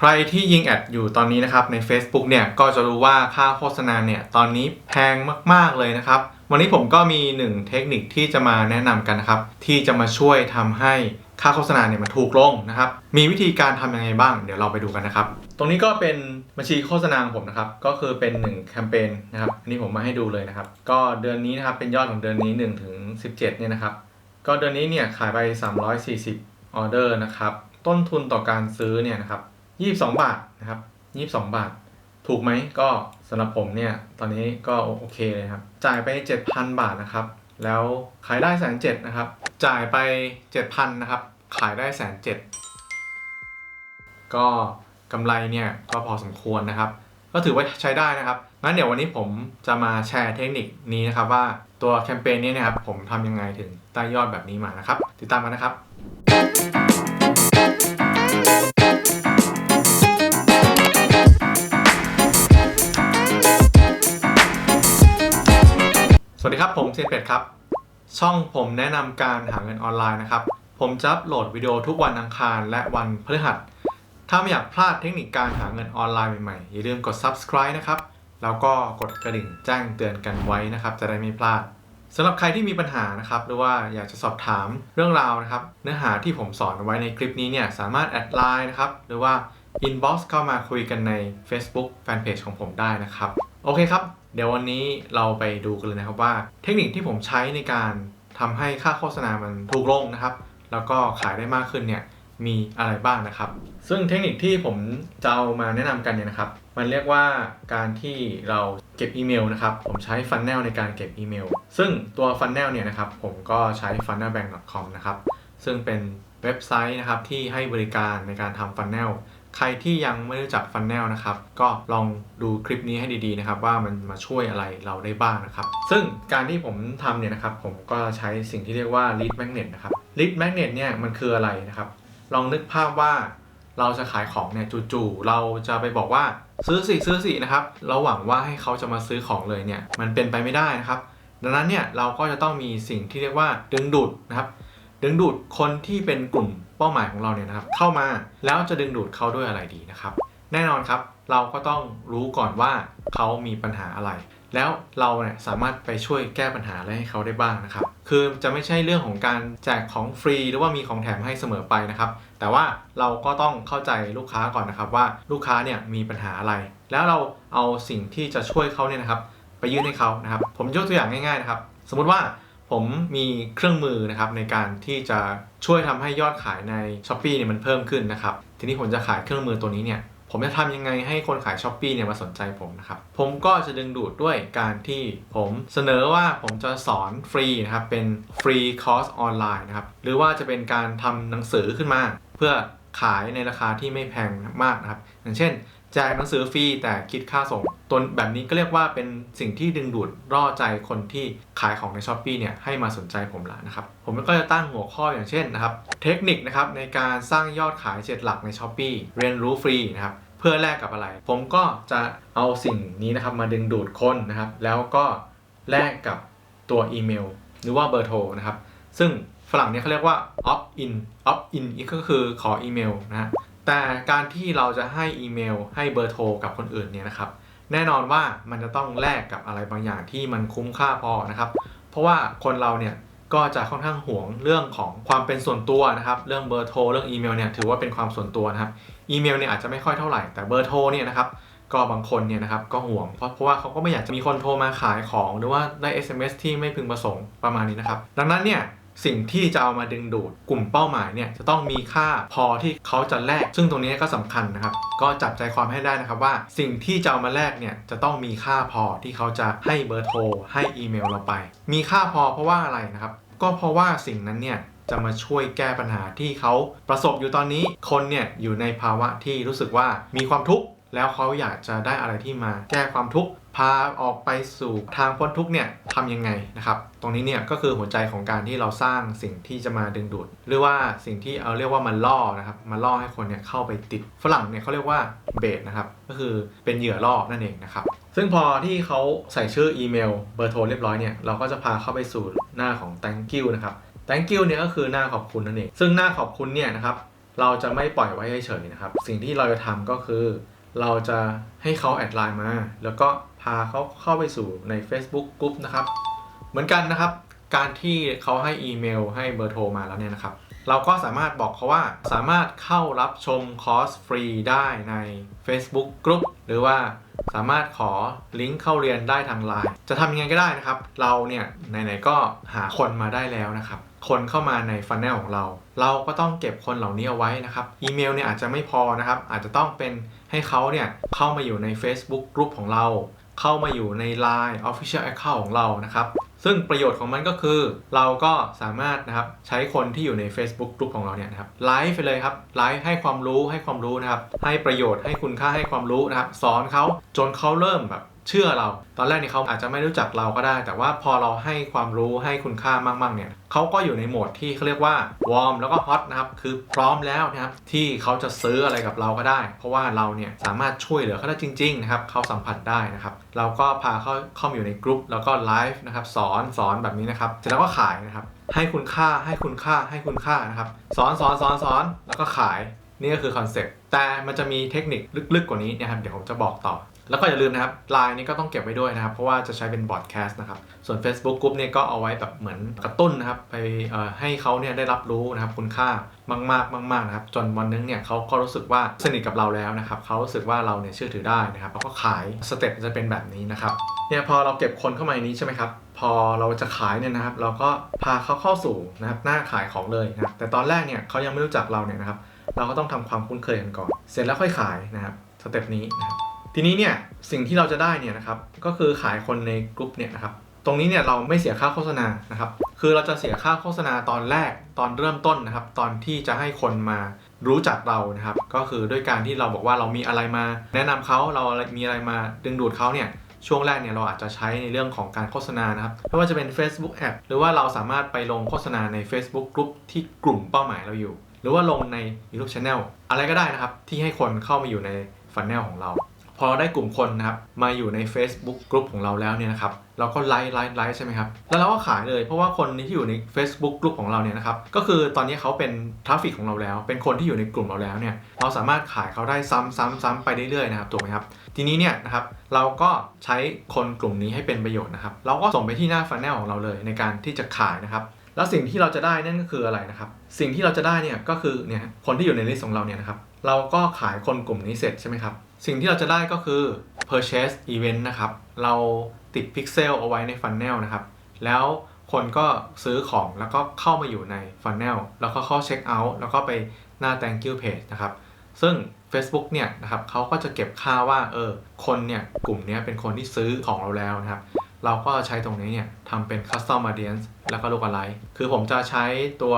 ใครที่ยิงแอดอยู่ตอนนี้นะครับใน Facebook เนี่ยก็จะรู้ว่าค่าโฆษณาเนี่ยตอนนี้แพงมากๆเลยนะครับวันนี้ผมก็มี1เทคนิคที่จะมาแนะนำกันนะครับที่จะมาช่วยทำให้ค่าโฆษณาเนี่ยมันถูกลงนะครับมีวิธีการทำยังไงบ้างเดี๋ยวเราไปดูกันนะครับตรงนี้ก็เป็นบัญชีโฆษณาของผมนะครับก็คือเป็น1แคมเปญนะครับอันนี้ผมมาให้ดูเลยนะครับก็เดือนนี้นะครับเป็นยอดของเดือนนี้1 ถึง 17เนี่ยนะครับก็เดือนนี้เนี่ยขายไป340ออเดอร์นะครับต้นทุนต่อการซื้อเนี่ยนะครับ22 บาทนะครับ22 บาทถูกไหมก็สำหรับผมเนี่ยตอนนี้ก็โอเคเลยครับจ่ายไป 7,000 บาทนะครับแล้วขายได้170,000นะครับจ่ายไป 7,000 นะครับขายได้170,000ก็กำไรเนี่ยก็พอสมควรนะครับก็ถือว่าใช้ได้นะครับงั้นเดี๋ยววันนี้ผมจะมาแชร์เทคนิคนี้นะครับว่าตัวแคมเปญนี้นะครับผมทำยังไงถึงได้ยอดแบบนี้มานะครับติดตามกันนะครับสวัสดีครับผมเซียนเป็ดครับช่องผมแนะนำการหาเงินออนไลน์นะครับผมจะอัปโหลดวิดีโอทุกวันอังคารและวันพฤหัสถ้าไม่อยากพลาดเทคนิคการหาเงินออนไลน์ใหม่ๆอย่าลืมกด Subscribe นะครับแล้วก็กดกระดิ่งแจ้งเตือนกันไว้นะครับจะได้ไม่พลาดสำหรับใครที่มีปัญหานะครับหรือว่าอยากจะสอบถามเรื่องราวนะครับเนื้อหาที่ผมสอนไว้ในคลิปนี้เนี่ยสามารถแอดไลน์นะครับหรือว่า inbox เข้ามาคุยกันใน Facebook Fanpage ของผมได้นะครับโอเคครับเดี๋ยววันนี้เราไปดูกันเลยนะครับว่าเทคนิคที่ผมใช้ในการทำให้ค่าโฆษณามันถูกลงนะครับแล้วก็ขายได้มากขึ้นเนี่ยมีอะไรบ้างนะครับซึ่งเทคนิคที่ผมจะเอามาแนะนำกันเนี่ยนะครับมันเรียกว่าการที่เราเก็บอีเมลนะครับผมใช้ Funnel ในการเก็บอีเมลซึ่งตัว Funnel เนี่ยนะครับผมก็ใช้ funnelbank.com นะครับซึ่งเป็นเว็บไซต์นะครับที่ให้บริการในการทำ Funnelใครที่ยังไม่รู้จัก Funnel นะครับก็ลองดูคลิปนี้ให้ดีๆนะครับว่ามันมาช่วยอะไรเราได้บ้างนะครับซึ่งการที่ผมทำเนี่ยนะครับผมก็ใช้สิ่งที่เรียกว่า Lead Magnet นะครับ Lead Magnet เนี่ยมันคืออะไรนะครับลองนึกภาพว่าเราจะขายของเนี่ยจู่ๆเราจะไปบอกว่าซื้อสินะครับเราหวังว่าให้เขาจะมาซื้อของเลยเนี่ยมันเป็นไปไม่ได้นะครับดังนั้นเนี่ยเราก็จะต้องมีสิ่งที่เรียกว่าดึงดูดนะครับดึงดูดคนที่เป็นกลุ่มเป้าหมายของเราเนี่ยนะครับเข้ามาแล้วจะดึงดูดเขาด้วยอะไรดีนะครับแน่นอนครับเราก็ต้องรู้ก่อนว่าเขามีปัญหาอะไรแล้วเราเนี่ยสามารถไปช่วยแก้ปัญหาอะไรให้เขาได้บ้างนะครับคือจะไม่ใช่เรื่องของการแจกของฟรีหรือว่ามีของแถมให้เสมอไปนะครับแต่ว่าเราก็ต้องเข้าใจลูกค้าก่อนนะครับว่าลูกค้าเนี่ยมีปัญหาอะไรแล้วเราเอาสิ่งที่จะช่วยเขาเนี่ยนะครับไปยื่นให้เขานะครับผมยกตัวอย่างง่ายๆนะครับสมมุติว่าผมมีเครื่องมือนะครับในการที่จะช่วยทำให้ยอดขายใน Shopee เนี่ยมันเพิ่มขึ้นนะครับทีนี้ผมจะขายเครื่องมือตัวนี้เนี่ยผมจะทำยังไงให้คนขาย Shopee เนี่ยมาสนใจผมนะครับผมก็จะดึงดูดด้วยการที่ผมเสนอว่าผมจะสอนฟรีนะครับเป็นฟรีคอร์สออนไลน์นะครับหรือว่าจะเป็นการทำหนังสือขึ้นมาเพื่อขายในราคาที่ไม่แพงมากนะครับอย่างเช่นแจกหนังสือฟรีแต่คิดค่าส่งตัวแบบนี้ก็เรียกว่าเป็นสิ่งที่ดึงดูดร่อใจคนที่ขายของใน Shopee เนี่ยให้มาสนใจผมละนะครับผมก็จะตั้งหัวข้ออย่างเช่นนะครับเทคนิคนะครับในการสร้างยอดขาย7 หลักใน Shopee เรียนรู้ฟรีนะครับเพื่อแลกกับอะไรผมก็จะเอาสิ่งนี้นะครับมาดึงดูดคนนะครับแล้วก็แลกกับตัวอีเมลหรือว่าเบอร์โทรนะครับซึ่งฝรั่งเนี่ยเขาเรียกว่า opt in ก็คือขออีเมลนะฮะแต่การที่เราจะให้อีเมลให้เบอร์โทรกับคนอื่นเนี่ยนะครับแน่นอนว่ามันจะต้องแลกกับอะไรบางอย่างที่มันคุ้มค่าพอนะครับเพราะว่าคนเราเนี่ยก็จะค่อนข้างห่วงเรื่องของความเป็นส่วนตัวนะครับเรื่องเบอร์โทรเรื่องอีเมลเนี่ยถือว่าเป็นความส่วนตัวนะครับอีเมลเนี่ยอาจจะไม่ค่อยเท่าไหร่แต่เบอร์โทรเนี่ยนะครับก็บางคนเนี่ยนะครับก็ห่วงเพราะว่าเขาก็ไม่อยากจะมีคนโทรมาขายของหรือว่าได้ SMS ที่ไม่พึงประสงค์ประมาณนี้นะครับดังนั้นเนี่ยสิ่งที่จะเอามาดึงดูดกลุ่มเป้าหมายเนี่ยจะต้องมีค่าพอที่เขาจะแลกซึ่งตรงนี้ก็สำคัญนะครับก็จับใจความให้ได้นะครับว่าสิ่งที่จะเอามาแลกเนี่ยจะต้องมีค่าพอที่เขาจะให้เบอร์โทรให้อีเมลเราไปมีค่าพอเพราะว่าอะไรนะครับก็เพราะว่าสิ่งนั้นเนี่ยจะมาช่วยแก้ปัญหาที่เขาประสบอยู่ตอนนี้คนเนี่ยอยู่ในภาวะที่รู้สึกว่ามีความทุกข์แล้วเขาอยากจะได้อะไรที่มาแก้ความทุกข์พาออกไปสู่ทางพ้นทุกข์เนี่ยทำยังไงนะครับตรงนี้เนี่ยก็คือหัวใจของการที่เราสร้างสิ่งที่จะมาดึงดูดหรือว่าสิ่งที่เอาเรียกว่ามันล่อนะครับมาล่อให้คนเนี่ยเข้าไปติดฝรั่งเนี่ยเขาเรียกว่าเบสนะครับก็คือเป็นเหยื่อล่อนั่นเองนะครับซึ่งพอที่เขาใส่ชื่ออีเมลเบอร์โทรเรียบร้อยเนี่ยเราก็จะพาเข้าไปสู่หน้าของ thank you นะครับ thank you เนี่ยก็คือหน้าขอบคุณนั่นเองซึ่งหน้าขอบคุณเนี่ยนะครับ เราจะไม่ปล่อยไว้เฉยๆนะครับสิ่งที่เราจะทำก็คือเราจะให้เขาแอดไลน์มาแล้วก็พาเขาเข้าไปสู่ใน Facebook Group นะครับเหมือนกันนะครับการที่เขาให้อีเมลให้เบอร์โทรมาแล้วเนี่ยนะครับเราก็สามารถบอกเขาว่าสามารถเข้ารับชมคอร์สฟรีได้ใน Facebook Group หรือว่าสามารถขอลิงก์เข้าเรียนได้ทาง LINE จะทำยังไงก็ได้นะครับเราเนี่ยไหนๆก็หาคนมาได้แล้วนะครับคนเข้ามาในฟันแนลของเราเราก็ต้องเก็บคนเหล่านี้เอาไว้นะครับอีเมลเนี่ยอาจจะไม่พอนะครับอาจจะต้องเป็นให้เขาเนี่ยเข้ามาอยู่ใน Facebook Group ของเราเข้ามาอยู่ใน LINE Official Account ของเรานะครับซึ่งประโยชน์ของมันก็คือเราก็สามารถนะครับใช้คนที่อยู่ใน Facebook Group ของเราเนี่ยนะครับไลฟ์ไปเลยครับไลฟ์ให้ความรู้นะครับให้ประโยชน์ให้คุณค่าให้ความรู้นะครับสอนเขาจนเขาเริ่มแบบเชื่อเราตอนแรกนี่เขาอาจจะไม่รู้จักเราก็ได้แต่ว่าพอเราให้ความรู้ให้คุณค่ามากๆเนี่ยเขาก็อยู่ในโหมดที่เขาเรียกว่าวอร์มแล้วก็ฮอตนะครับคือพร้อมแล้วนะครับที่เขาจะซื้ออะไรกับเราก็ได้เพราะว่าเราเนี่ยสามารถช่วยเหลือเขาได้จริงๆนะครับเขาสัมผัสได้นะครับเราก็พาเขาเข้ามาอยู่ในกลุ่มแล้วก็ไลฟ์นะครับสอนแบบนี้นะครับเสร็จแล้วก็ขายนะครับให้คุณค่านะครับสอนแล้วก็ขายนี่ก็คือคอนเซ็ปต์แต่มันจะมีเทคนิคลึกๆกว่านี้นะครับเดี๋ยวผมจะบอกต่อแล้วก็อย่าลืมนะครับ LINE นี่ก็ต้องเก็บไว้ด้วยนะครับเพราะว่าจะใช้เป็นบอร์ดแคสต์นะครับส่วน Facebook Group เนี่ยก็เอาไว้แบบเหมือนกระตุ้นนะครับไปให้เขาเนี่ยได้รับรู้นะครับคุณค่ามากนะครับจนวันนึงเนี่ยเขาก็รู้สึกว่าสนิทกับเราแล้วนะครับเขารู้สึกว่าเราเนี่ยเชื่อถือได้นะครับแล้วก็ขายสเต็ปจะเป็นแบบนี้นะครับเนี่ยพอเราเก็บคนเข้ามาในนี้ใช่ไหมครับพอเราจะขายเนี่ยนะครับเราก็พาเขาเข้าสู่นะครับหน้าขายของเลยนะครับแต่ตอนแรกเนี่ยเขายังไม่รู้จักเราเนี่ยนะครับเราก็ต้องทำความคุ้นเคยกันก่อนเสร็จแล้วค่อยขายนะครับสเต็ปนี้นะครับทีนี้เนี่ยสิ่งที่เราจะได้เนี่ยนะครับก็คือขายคนในกลุ่มเนี่ยนะครับตรงนี้เนี่ยเราไม่เสียค่าโฆษณานะครับคือเราจะเสียค่าโฆษณาตอนแรกตอนเริ่มต้นนะครับตอนที่จะให้คนมารู้จักเรานะครับก็คือด้วยการที่เราบอกว่าเรามีอะไรมาแนะนำเขาเรามีอะไรมาดึงดูดเขาเนี่ยช่วงแรกเนี่ยเราอาจจะใช้ในเรื่องของการโฆษณานะครับไม่ว่าจะเป็น Facebook Ad หรือว่าเราสามารถไปลงโฆษณาใน Facebook Group ที่กลุ่มเป้าหมายเราอยู่หรือว่าลงใน YouTube Channel อะไรก็ได้นะครับที่ให้คนเข้ามาอยู่ในฟันแนลของเราพอเราได้กลุ่มคนนะครับมาอยู่ใน Facebook Group ของเราแล้วเนี่ยนะครับเราก็ไลฟ์ใช่ไหมครับแล้วเราก็ขายเลยเพราะว่าคนที่อยู่ใน Facebook Group ของเราเนี่ยนะครับก็คือตอนนี้เขาเป็นทราฟฟิกของเราแล้วเป็นคนที่อยู่ในกลุ่มเราแล้วเนี่ยเราสามารถขายเขาได้ซ้ำไปเรื่อยๆนะครับถูกไหมครับทีนี้เนี่ยนะครับเราก็ใช้คนกลุ่มนี้ให้เป็นประโยชน์นะครับเราก็ส่งไปที่หน้าฟันแนลของเราเลยในการที่จะขายนะครับแล้วสิ่งที่เราจะได้นั่นก็คืออะไรนะครับสิ่งที่เราจะได้เนี่ยก็คือเนี่ยคนที่อยู่ในลิสต์ของเราเนี่ยนะครับเราก็ขายคนกลุ่มนี้เสร็จใช่ไหมครับสิ่งที่เราจะได้ก็คือ purchase event นะครับเราติดพิกเซลเอาไว้ในฟันแนลนะครับแล้วคนก็ซื้อของแล้วก็เข้ามาอยู่ในฟันแนลแล้วก็เข้าเช็คเอาท์แล้วก็ไปหน้า thank you page นะครับซึ่ง Facebook เนี่ยนะครับเขาก็จะเก็บค่าว่าคนเนี่ยกลุ่มนี้เป็นคนที่ซื้อของเราแล้วนะครับเราก็ใช้ตรงนี้เนี่ยทำเป็น custom audience แล้วก็ lookalike คือผมจะใช้ตัว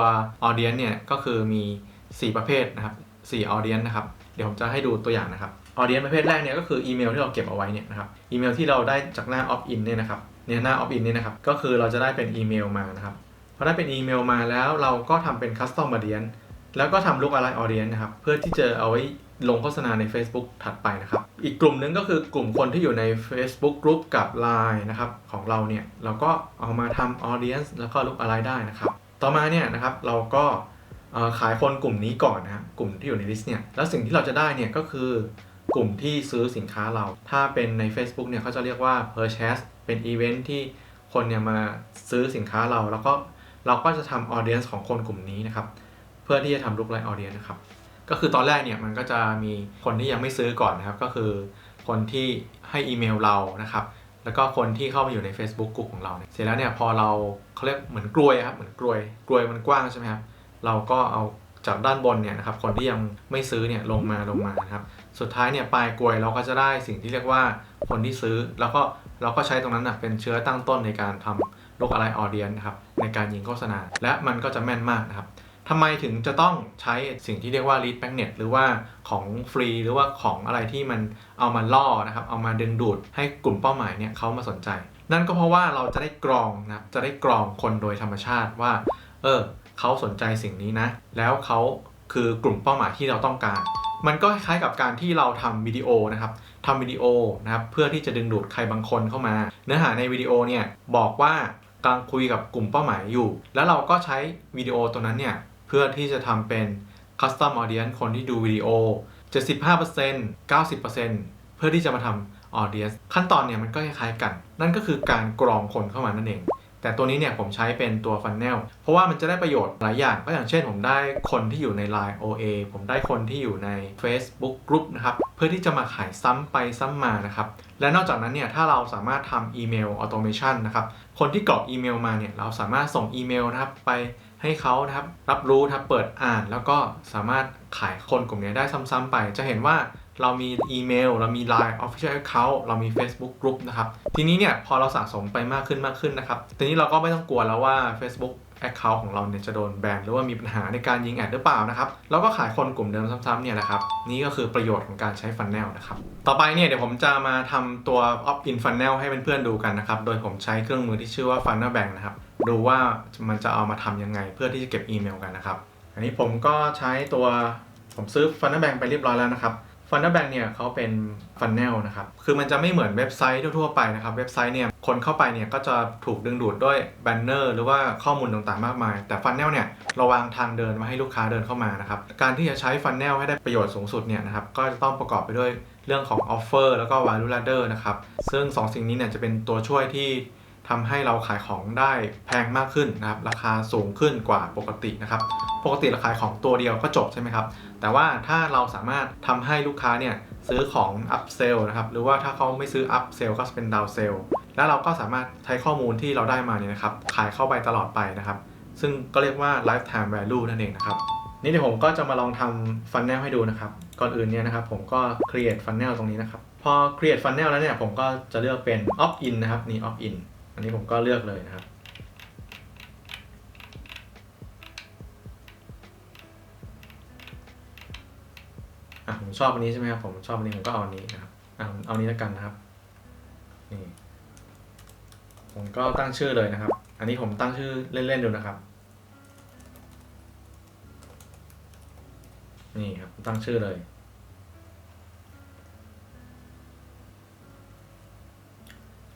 audience เนี่ยก็คือมี4ประเภทนะครับ4 audience นะครับเดี๋ยวผมจะให้ดูตัวอย่างนะครับaudience ประเภทแรกเนี่ยก็คืออีเมลที่เราเก็บเอาไว้เนี่ยนะครับอีเมลที่เราได้จากหน้า opt in เนี่ยนะครับเนี่ยหน้า opt in เนี่ยนะครับก็คือเราจะได้เป็นอีเมลมานะครับพอได้เป็นอีเมลมาแล้วเราก็ทำเป็น custom audience แล้วก็ทำ lookalike audience นะครับเพื่อที่จะเอาไว้ลงโฆษณาใน Facebook ถัดไปนะครับอีกกลุ่มนึงก็คือกลุ่มคนที่อยู่ใน Facebook Group กับ LINE นะครับของเราเนี่ยเราก็เอามาทำ audience แล้วก็ lookalike ได้นะครับต่อมาเนี่ยนะครับเราก็ขายคนกลุ่มนี้ก่อนนะครับกลุ่มที่อยู่ในลิสต์เนี่ยแล้วสิ่งที่เราจะได้เนี่ยก็คือกลุ่มที่ซื้อสินค้าเราถ้าเป็นใน Facebook เนี่ยเขาจะเรียกว่า purchase เป็นอีเวนท์ที่คนเนี่ยมาซื้อสินค้าเราแล้วก็เราก็จะทำ audience ของคนกลุ่มนี้นะครับเพื่อที่จะทำ lookalike audience นะครับก็คือตอนแรกเนี่ยมันก็จะมีคนที่ยังไม่ซื้อก่อนนะครับก็คือคนที่ให้อีเมลเรานะครับแล้วก็คนที่เข้ามาอยู่ใน Facebook กลุ่มของเราเนี่ยเสร็จแล้วเนี่ยพอเราเขาเรียกเหมือนกลวยครับเหมือนกลวยมันกว้างใช่ไหมครับเราก็เอาจากด้านบนเนี่ยนะครับคนที่ยังไม่ซื้อเนี่ยลงมานะครับสุดท้ายเนี่ยปลายกลวยเราก็จะได้สิ่งที่เรียกว่าคนที่ซื้อแล้วก็เราก็ใช้ตรงนั้นนะเป็นเชื้อตั้งต้นในการทำ lookalike audience นะครับในการยิงโฆษณาและมันก็จะแม่นมากนะครับทำไมถึงจะต้องใช้สิ่งที่เรียกว่า lead magnet หรือว่าของฟรีหรือว่าของอะไรที่มันเอามาล่อนะครับเอามาดึงดูดให้กลุ่มเป้าหมายเนี่ยเขามาสนใจนั่นก็เพราะว่าเราจะได้กรองนะจะได้กรองคนโดยธรรมชาติว่าเขาสนใจสิ่งนี้นะแล้วเขาคือกลุ่มเป้าหมายที่เราต้องการมันก็คล้ายกับการที่เราทำวิดีโอนะครับเพื่อที่จะดึงดูดใครบางคนเข้ามาเนื้อหาในวิดีโอเนี่ยบอกว่ากำลังคุยกับกลุ่มเป้าหมายอยู่แล้วเราก็ใช้วิดีโอตัวนั้นเนี่ยเพื่อที่จะทำเป็น Custom Audience คนที่ดูวิดีโอ 75% 90% เพื่อที่จะมาทำ Audience ขั้นตอนเนี่ยมันก็คล้ายๆกันนั่นก็คือการกรองคนเข้ามานั่นเองแต่ตัวนี้เนี่ยผมใช้เป็นตัว Funnel เพราะว่ามันจะได้ประโยชน์หลายอย่างก็อย่างเช่นผมได้คนที่อยู่ใน Line OA ผมได้คนที่อยู่ใน Facebook Group นะครับเพื่อที่จะมาขายซ้ำไปซ้ำมานะครับและนอกจากนั้นเนี่ยถ้าเราสามารถทำอีเมลออโตเมชันนะครับคนที่กรอกอีเมลมาเนี่ยเราสามารถส่งอีเมลนะครับไปให้เขานะครับรับรู้นะครับเปิดอ่านแล้วก็สามารถขายคนกลุ่มนี้ได้ซ้ำๆไปจะเห็นว่าเรามีอีเมลเรามี Line Official Account เรามี Facebook Group นะครับทีนี้เนี่ยพอเราสะสมไปมากขึ้นนะครับทีนี้เราก็ไม่ต้องกลัวแล้วว่า Facebook Account ของเราเนี่ยจะโดนแบนหรือว่ามีปัญหาในการยิงแอดหรือเปล่านะครับเราก็ขายคนกลุ่มเดิมซ้ำๆเนี่ยแหละครับนี่ก็คือประโยชน์ของการใช้ Funnel นะครับต่อไปเนี่ยเดี๋ยวผมจะมาทำตัว Opt-in Funnel ให้เพื่อนๆดูกันนะครับโดยผมใช้เครื่องมือที่ชื่อว่า Funnel Bank นะครับดูว่ามันจะเอามาทำยังไงเพื่อที่จะเก็บอีเมลกันนะครับอันนี้ผมก็ใช้ตัวผมซื้อ Funnel Bank ไปเรียบร้อยแล้วนะครับFunnel Bank เนี่ยเขาเป็น Funnel นะครับคือมันจะไม่เหมือนเว็บไซต์ทั่วๆไปนะครับเว็บไซต์เนี่ยคนเข้าไปเนี่ยก็จะถูกดึงดูดด้วยแบนเนอร์หรือว่าข้อมูลต่างๆมากมายแต่ Funnel เนี่ยเราวางทางเดินมาให้ลูกค้าเดินเข้ามานะครับการที่จะใช้ Funnel ให้ได้ประโยชน์สูงสุดเนี่ยนะครับก็จะต้องประกอบไปด้วยเรื่องของ Offer แล้วก็ Value Ladder นะครับซึ่ง2สิ่งนี้เนี่ยจะเป็นตัวช่วยที่ทำให้เราขายของได้แพงมากขึ้นนะครับราคาสูงขึ้นกว่าปกตินะครับปกติเราขายของตัวเดียวก็จบใช่ไหมครับแต่ว่าถ้าเราสามารถทำให้ลูกค้าเนี่ยซื้อของ up sell นะครับหรือว่าถ้าเขาไม่ซื้อ up sell ก็เป็น down sell แล้วเราก็สามารถใช้ข้อมูลที่เราได้มาเนี่ยนะครับขายเข้าไปตลอดไปนะครับซึ่งก็เรียกว่า lifetime value นั่นเองนะครับนี่เดี๋ยวผมก็จะมาลองทำ funnel ให้ดูนะครับก่อนอื่นเนี่ยนะครับผมก็ create funnel ตรงนี้นะครับพอ create funnel แล้วเนี่ยผมก็จะเลือกเป็น opt in นะครับนี่ opt in อันนี้ผมก็เลือกเลยนะครับผมชอบอันนี้ใช่ไหมครับผมชอบอันนี้ผมก็เอาอันนี้นะครับเอานี้แล้วกันนะครับนี่ผมก็ตั้งชื่อเลยนะครับอันนี้ผมตั้งชื่อเล่นๆดูนะครับนี่ครับตั้งชื่อเลย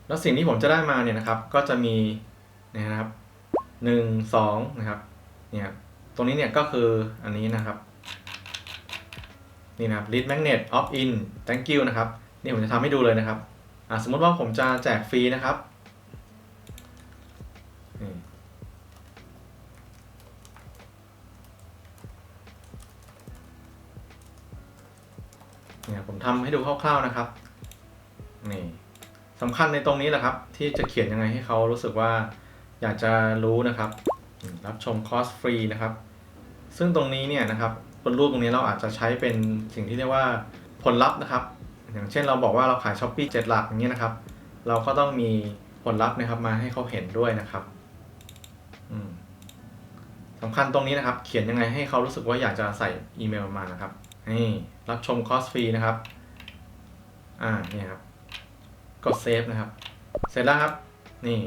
แล้วสิ่งที่ผมจะได้มาเนี่ยนะครับก็จะมีนะครับ1 2นะครับเนี่ยตรงนี้เนี่ยก็คืออันนี้นะครับนี่นะครับ lead magnet opt in thank you นะครับนี่ผมจะทำให้ดูเลยนะครับสมมติว่าผมจะแจกฟรีนะครับเนี่ยผมทำให้ดูคร่าวๆนะครับนี่สำคัญในตรงนี้แหละครับที่จะเขียนยังไงให้เขารู้สึกว่าอยากจะรู้นะครับรับชมคอร์สฟรีนะครับซึ่งตรงนี้เนี่ยนะครับบนรูปตรงนี้เราอาจจะใช้เป็นสิ่งที่เรียกว่าผลลัพธ์นะครับอย่างเช่นเราบอกว่าเราขาย Shopee 7 หลักอย่างนี้นะครับเราก็ต้องมีผลลัพธ์นะครับมาให้เขาเห็นด้วยนะครับสำคัญตรงนี้นะครับเขียนยังไงให้เขารู้สึกว่าอยากจะใส่อีเมลมานะครับนี่รับชมคอร์สฟรีนะครับนี่ครับกดเซฟนะครับเสร็จแล้วครับนี่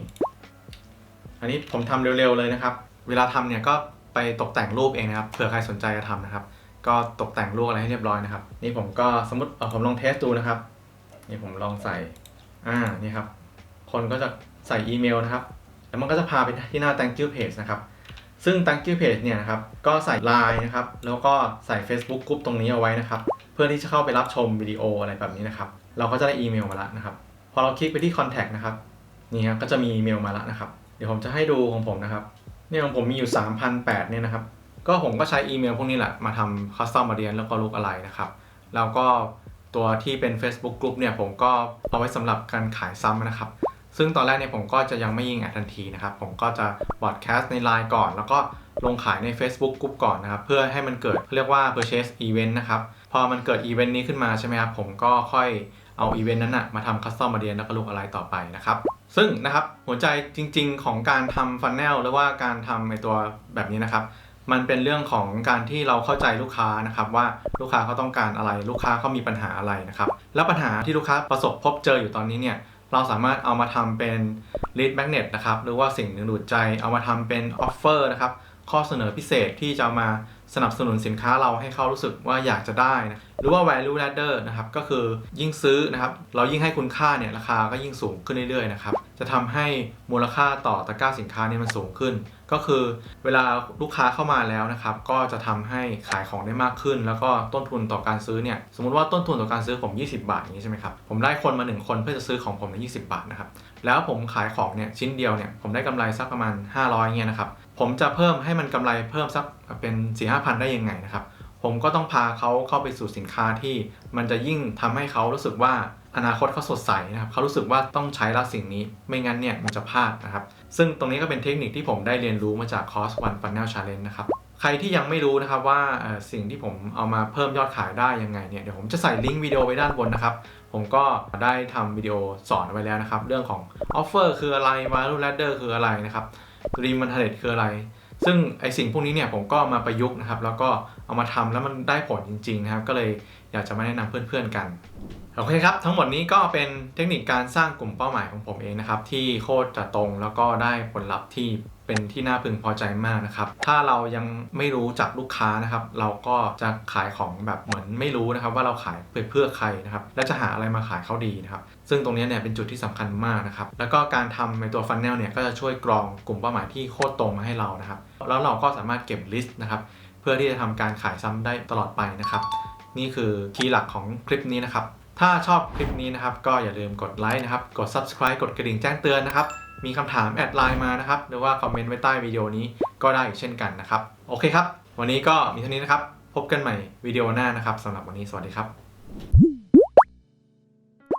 อันนี้ผมทำเร็วๆเลยนะครับเวลาทำเนี่ยก็ไปตกแต่งรูปเองนะครับเผื่อใครสนใจจะทำนะครับก็ตกแต่งรูปอะไรให้เรียบร้อยนะครับนี่ผมก็สมมติผมลองเทสดูนะครับนี่ผมลองใส่นี่ครับคนก็จะใส่อีเมลนะครับแล้วมันก็จะพาไปที่หน้า thank you page นะครับซึ่ง thank you page เนี่ยนะครับก็ใส่ Line นะครับแล้วก็ใส่ Facebook Group ตรงนี้เอาไว้นะครับเพื่อที่จะเข้าไปรับชมวิดีโออะไรแบบนี้นะครับเราก็จะได้อีเมลมาแล้วนะครับพอเราคลิกไปที่ contact นะครับนี่ครับก็จะมีอีเมลมาแล้วนะครับเดี๋ยวผมจะให้ดูของผมนะครับเนี่ยของผมมีอยู่ 3,800 เนี่ยนะครับก็ผมก็ใช้อีเมลพวกนี้แหละมาทำ custom audience แล้วก็ลูกอะไรนะครับแล้วก็ตัวที่เป็น Facebook Group เนี่ยผมก็เอาไว้สำหรับการขายซ้ำนะครับซึ่งตอนแรกเนี่ยผมก็จะยังไม่ยิงแอดทันทีนะครับผมก็จะบอดแคสต์ใน Line ก่อนแล้วก็ลงขายใน Facebook Group ก่อนนะครับเพื่อให้มันเกิดเรียกว่า purchase event นะครับพอมันเกิดอีเวนต์นี้ขึ้นมาใช่ไหมครับผมก็ค่อยเอาอีเวนต์นั้นมาทำ custom audience แล้วก็ลูกอะไรต่อไปนะครับซึ่งนะครับหัวใจจริงๆของการทำ funnel หรือว่าการทำในตัวแบบนี้นะครับมันเป็นเรื่องของการที่เราเข้าใจลูกค้านะครับว่าลูกค้าเขาต้องการอะไรลูกค้าเขามีปัญหาอะไรนะครับแล้วปัญหาที่ลูกค้าประสบพบเจออยู่ตอนนี้เนี่ยเราสามารถเอามาทำเป็น lead magnet นะครับหรือว่าสิ่งดึงดูดใจเอามาทำเป็น offer นะครับข้อเสนอพิเศษที่จะมาสนับสนุนสินค้าเราให้เขารู้สึกว่าอยากจะได้นะหรือว่า value ladder นะครับก็คือยิ่งซื้อนะครับเรายิ่งให้คุณค่าเนี่ยราคาก็ยิ่งสูงขึ้นเรื่อยๆนะครับ จะทำให้มูลค่าต่อตะกร้าสินค้าเนี่ยมันสูงขึ้นก็คือเวลาลูกค้าเข้ามาแล้วนะครับก็จะทำให้ขายของได้มากขึ้นแล้วก็ต้นทุนต่อการซื้อเนี่ยสมมุติว่าต้นทุนต่อการซื้อผม20 บาทอย่างนี้ใช่ไหมครับผมได้คนมา1คนเพื่อจะซื้อของผมใน20 บาทนะครับแล้วผมขายของเนี่ยชิ้นเดียวเนี่ยผมได้กำไรสักประมาณ500เงี้ยนะครับผมจะเพิ่มให้มันกำไรเพิ่มสักเป็น 4-5 พันได้ยังไงนะครับผมก็ต้องพาเขาเข้าไปสู่สินค้าที่มันจะยิ่งทำให้เขารู้สึกว่าอนาคตเขาสดใสนะครับเขารู้สึกว่าต้องใช้แล้วสิ่งนี้ไม่งั้นเนี่ยมันจะพลาดนะครับซึ่งตรงนี้ก็เป็นเทคนิคที่ผมได้เรียนรู้มาจากคอร์ส One Funnel Challenge นะครับใครที่ยังไม่รู้นะครับว่าสิ่งที่ผมเอามาเพิ่มยอดขายได้ยังไงเนี่ยเดี๋ยวผมจะใส่ลิงก์วิดีโอไว้ด้านบนนะครับผมก็ได้ทำวิดีโอสอนไว้แล้วนะครับเรื่องของ Offer คืออะไร Value Ladder คืออะไรนะครับ Dream Mentality คืออะไรซึ่งไอสิ่งพวกนี้เนี่ยผมก็มาประยุกต์นะครับแล้วก็เอามาทำแล้วมันได้ผลจริงๆนะครับก็เลยอยากจะมาแนะนำเพื่อนๆกันโอเคครับทั้งหมดนี้ก็เป็นเทคนิคการสร้างกลุ่มเป้าหมายของผมเองนะครับที่โคตรจะตรงแล้วก็ได้ผลลัพธ์ที่เป็นที่น่าพึงพอใจมากนะครับถ้าเรายังไม่รู้จักลูกค้านะครับเราก็จะขายของแบบเหมือนไม่รู้นะครับว่าเราขายเพื่อใครนะครับและจะหาอะไรมาขายเขาดีนะครับซึ่งตรงนี้เนี่ยเป็นจุดที่สำคัญมากนะครับแล้วก็การทำในตัวฟันเนลเนี่ยก็จะช่วยกรองกลุ่มเป้าหมายที่โคตรตรงมาให้เรานะครับแล้วเราก็สามารถเก็บลิสต์นะครับเพื่อที่จะทำการขายซ้ำได้ตลอดไปนะครับนี่คือคีย์หลักของคลิปนี้นะครับถ้าชอบคลิปนี้นะครับก็อย่าลืมกดไลค์นะครับกด Subscribe กดกระดิ่งแจ้งเตือนนะครับมีคำถามแอดไลน์มานะครับหรือว่าคอมเมนต์ไว้ใต้วิดีโอนี้ก็ได้เช่นกันนะครับโอเคครับวันนี้ก็มีเท่านี้นะครับพบกันใหม่วิดีโอหน้านะครับสำหรับวันนี้สวัสดีครับ